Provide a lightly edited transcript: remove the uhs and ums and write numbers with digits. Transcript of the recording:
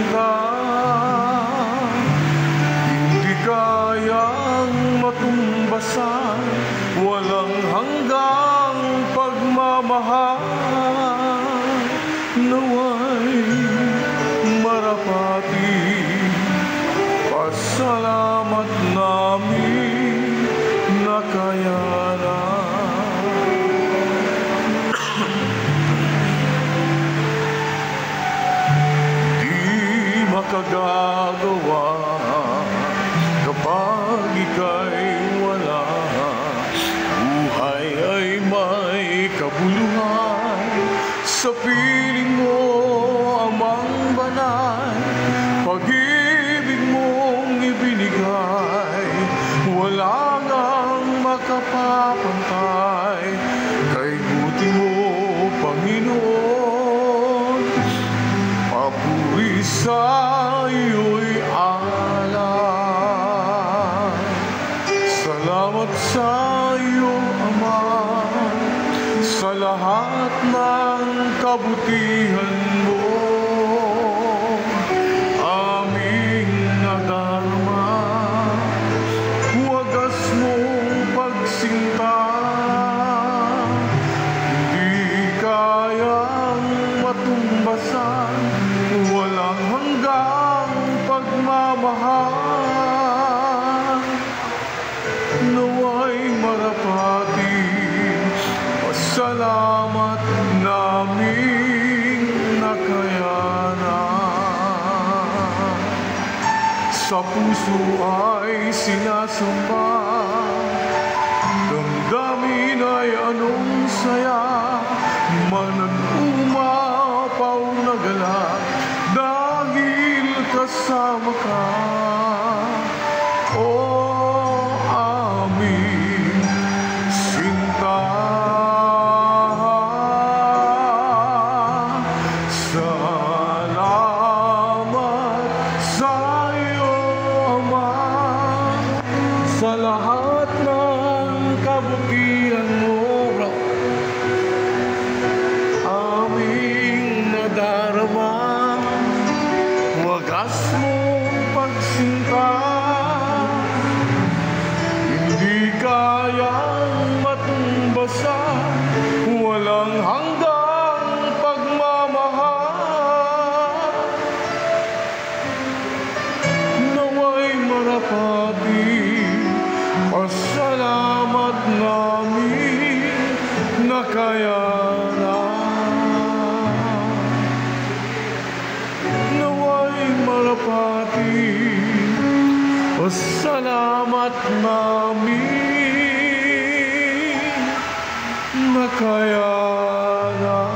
sinta, hindi kayang matumbasan, walang hanggang pagmamahal. Naway marapati, pasalamat namin nakayanan. Makagagawa kapag ika'y wala, buhay ay may kabuluhan. Sa piling mo, Amang Banal, pag-ibig mong ibinigay, wala ngang makapapantay kay buti mo, Panginoon. Papuri sa iyo'y alay. Salamat sa iyo, Ama, sa lahat ng kabutihan mo. Aming nadarama, wagas mong pagsinta, hindi kayang matumbasan, walang hanggang pagmamahal. Naway marapati, pasalamat naming nakayanan. Sa puso ay sinasamba, damdamin ay anong saya, manag-umapaw na galak dahil kasama ka. O aming sinta, salamat sa iyo, Ama, sa lahat ng kabutihan mo. Aming nadarama, wagas mong pagsinta, hindi kayang matumbasan, walang hanggang pagmamahal. Naway marapati, pasalamat namin nakayanan. Marapati, pasalamat namin nakayanan.